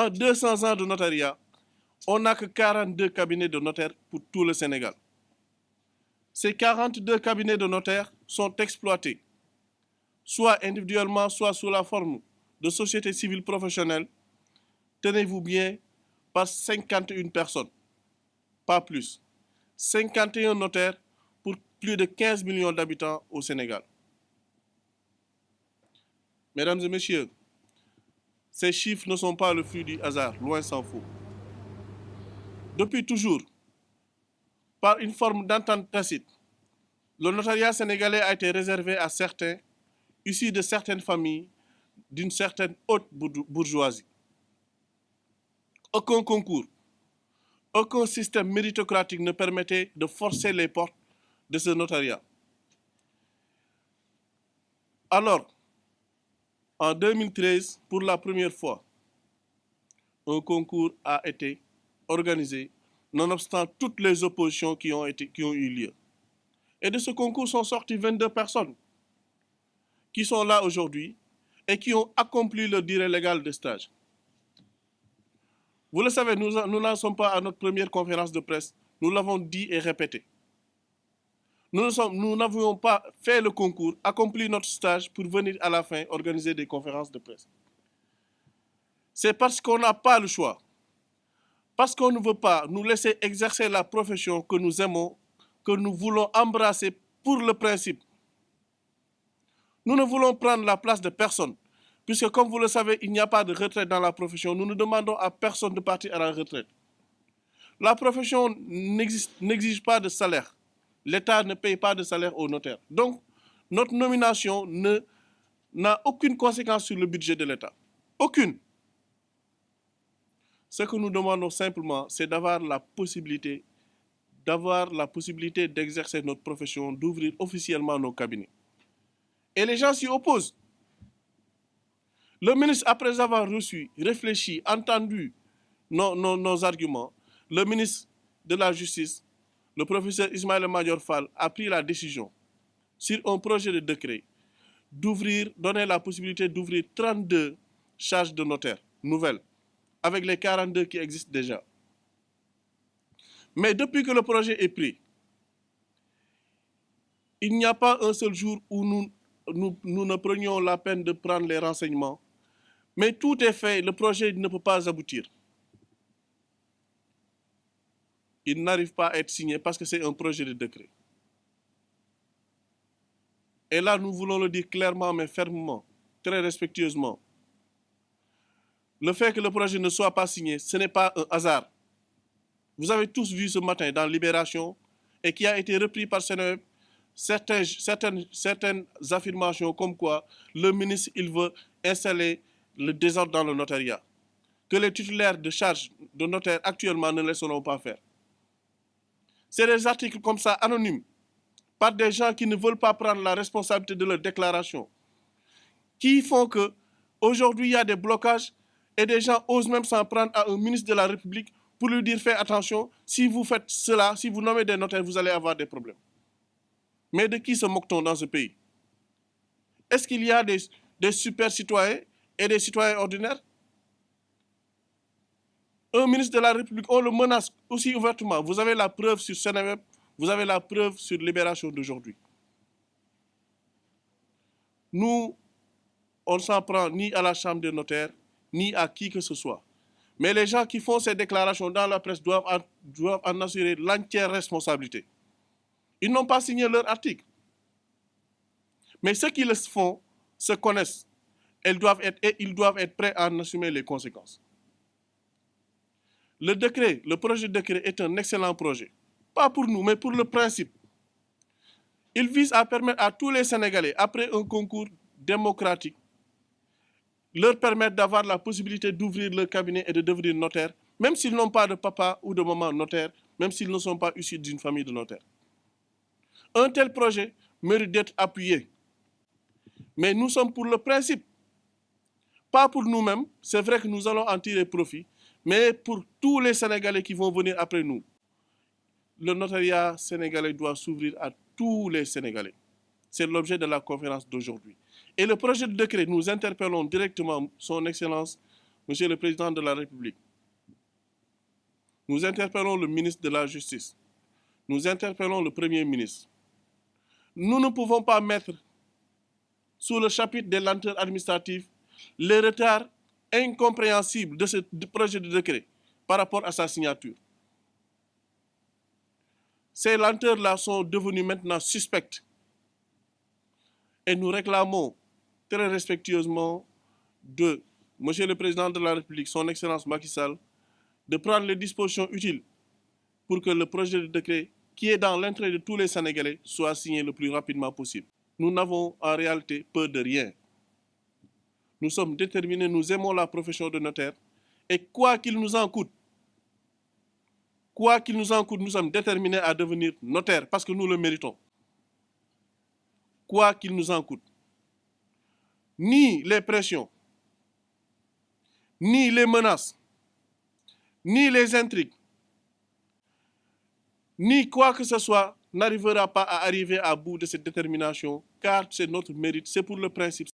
En 200 ans de notariat, on n'a que 42 cabinets de notaires pour tout le Sénégal. Ces 42 cabinets de notaires sont exploités, soit individuellement, soit sous la forme de sociétés civiles professionnelles, tenez-vous bien, par 51 personnes, pas plus. 51 notaires pour plus de 15 millions d'habitants au Sénégal. Mesdames et messieurs, ces chiffres ne sont pas le fruit du hasard, loin s'en faut. Depuis toujours, par une forme d'entente tacite, le notariat sénégalais a été réservé à certains, issus de certaines familles, d'une certaine haute bourgeoisie. Aucun concours, aucun système méritocratique ne permettait de forcer les portes de ce notariat. Alors, en 2013, pour la première fois, un concours a été organisé, nonobstant toutes les oppositions qui ont eu lieu. Et de ce concours sont sorties 22 personnes qui sont là aujourd'hui et qui ont accompli leur durée légale de stage. Vous le savez, nous n'en sommes pas à notre première conférence de presse. Nous l'avons dit et répété. Nous n'avions pas fait le concours, accompli notre stage pour venir à la fin organiser des conférences de presse. C'est parce qu'on n'a pas le choix, parce qu'on ne veut pas nous laisser exercer la profession que nous aimons, que nous voulons embrasser pour le principe. Nous ne voulons prendre la place de personne, puisque comme vous le savez, il n'y a pas de retraite dans la profession. Nous ne demandons à personne de partir à la retraite. La profession n'exige pas de salaire. L'État ne paye pas de salaire aux notaires. Donc, notre nomination n'a aucune conséquence sur le budget de l'État. Aucune. Ce que nous demandons simplement, c'est d'avoir la possibilité d'exercer notre profession, d'ouvrir officiellement nos cabinets. Et les gens s'y opposent. Le ministre, après avoir reçu, réfléchi, entendu nos arguments, le ministre de la Justice, le professeur Ismaïla Madior Fall, a pris la décision sur un projet de décret donner la possibilité d'ouvrir 32 charges de notaire nouvelles, avec les 42 qui existent déjà. Mais depuis que le projet est pris, il n'y a pas un seul jour où nous ne prenions la peine de prendre les renseignements. Mais tout est fait, le projet ne peut pas aboutir. Il n'arrive pas à être signé parce que c'est un projet de décret. Et là, nous voulons le dire clairement mais fermement, très respectueusement. Le fait que le projet ne soit pas signé, ce n'est pas un hasard. Vous avez tous vu ce matin dans Libération et qui a été repris par Seneweb certaines affirmations comme quoi le ministre il veut installer le désordre dans le notariat, que les titulaires de charges de notaire actuellement ne laisseront pas faire. C'est des articles comme ça, anonymes, par des gens qui ne veulent pas prendre la responsabilité de leur déclaration, qui font qu'aujourd'hui, il y a des blocages et des gens osent même s'en prendre à un ministre de la République pour lui dire « Faites attention, si vous faites cela, si vous nommez des notaires, vous allez avoir des problèmes. » Mais de qui se moque-t-on dans ce pays? Est-ce qu'il y a des super citoyens et des citoyens ordinaires? Un ministre de la République, on le menace aussi ouvertement. Vous avez la preuve sur Seneweb, vous avez la preuve sur Libération d'aujourd'hui. Nous, on ne s'en prend ni à la Chambre des notaires, ni à qui que ce soit. Mais les gens qui font ces déclarations dans la presse doivent en assurer l'entière responsabilité. Ils n'ont pas signé leur article. Mais ceux qui le font se connaissent. Ils doivent être prêts à en assumer les conséquences. Le projet de décret est un excellent projet. Pas pour nous, mais pour le principe. Il vise à permettre à tous les Sénégalais, après un concours démocratique, leur permettre d'avoir la possibilité d'ouvrir leur cabinet et de devenir notaire, même s'ils n'ont pas de papa ou de maman notaire, même s'ils ne sont pas issus d'une famille de notaires. Un tel projet mérite d'être appuyé. Mais nous sommes pour le principe. Pas pour nous-mêmes, c'est vrai que nous allons en tirer profit, mais pour tous les Sénégalais qui vont venir après nous. Le notariat sénégalais doit s'ouvrir à tous les Sénégalais. C'est l'objet de la conférence d'aujourd'hui. Et le projet de décret, nous interpellons directement son Excellence, Monsieur le Président de la République, nous interpellons le ministre de la Justice, nous interpellons le Premier ministre. Nous ne pouvons pas mettre sous le chapitre des lenteurs administratives les retards incompréhensibles de ce projet de décret par rapport à sa signature. Ces lenteurs-là sont devenues maintenant suspectes. Et nous réclamons très respectueusement de Monsieur le Président de la République, son Excellence Macky Sall, de prendre les dispositions utiles pour que le projet de décret, qui est dans l'intérêt de tous les Sénégalais, soit signé le plus rapidement possible. Nous n'avons en réalité peur de rien. Nous sommes déterminés, nous aimons la profession de notaire et quoi qu'il nous en coûte, nous sommes déterminés à devenir notaires parce que nous le méritons. Quoi qu'il nous en coûte. Ni les pressions, ni les menaces, ni les intrigues, ni quoi que ce soit n'arrivera pas à arriver à bout de cette détermination, car c'est notre mérite, c'est pour le principe.